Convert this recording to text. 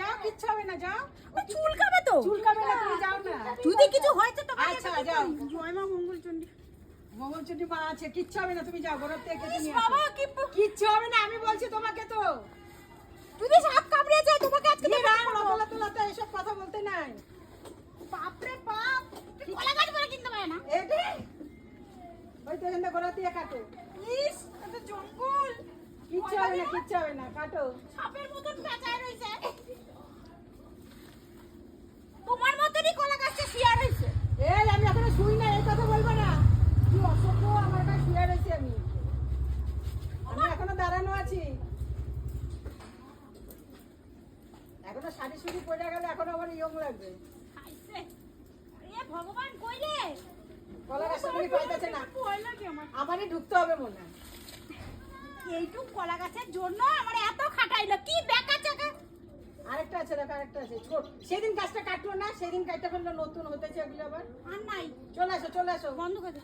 যাও, কিচ্ছু হবে না, যাও। চুলকাবে তো। চুলকাবে না, তুমি যাও না। যদি কিছু হয়েছে তো আচ্ছা, যাও। জয় মা মঙ্গলচণ্ডী। মঙ্গলচণ্ডী মা আছে, কিচ্ছু হবে না, তুমি যাও, গোড়ার থেকে কেটে নিয়ে বাবা আসো। কি কিচ্ছু হবে না, আমি বলছি তোমাকে তো। যদি সাপ কামড়ে যায় তোমাকে আজকে কি রাম লতলা তোলাতে এসব কথা বলতে নাই। বাপ রে বাপ, কলা গাছ বলে কিনতে পারে না। এটি ওই তো এখানে গোড়া দিয়ে কাটো। ইস, এটা জঙ্গল। কিচ্ছু হবে না, কিচ্ছু হবে না, কাটো। সাপের মতন পেঁচায় রইছে। তোমার মতনই কলা গাছে শুয়ে রইছে। এই আমি এখনো শুই না, এই কথা বলবো না। কি অসভ্য, আমার কাছে শুয়ে রয়েছি আমি। আমি এখনো দাঁড়ানো আছি। এখনো শাড়ি শুড়ি পরে গেলে এখনো আমার ইয়ং লাগবে। খাইছে। এ ভগবান কই রে? কলা গাছটা তুমি পাইতেছে না, ভয় লাগে আমার। আমারই ঢুকতে হবে মনে হয়। এইটুক কলা গাছের জন্য আমার এত খাটাইলো, কি বেকা চাকা। আরেকটা আছে, দেখো আরেকটা আছে ছোট। সেদিন গাছটা কাটলো না, সেদিন কাটতে ফেললো, নতুন হতেছে এগুলো আবার। আর নাই, চলে আসো, চলে আসো। বন্ধ করে দে।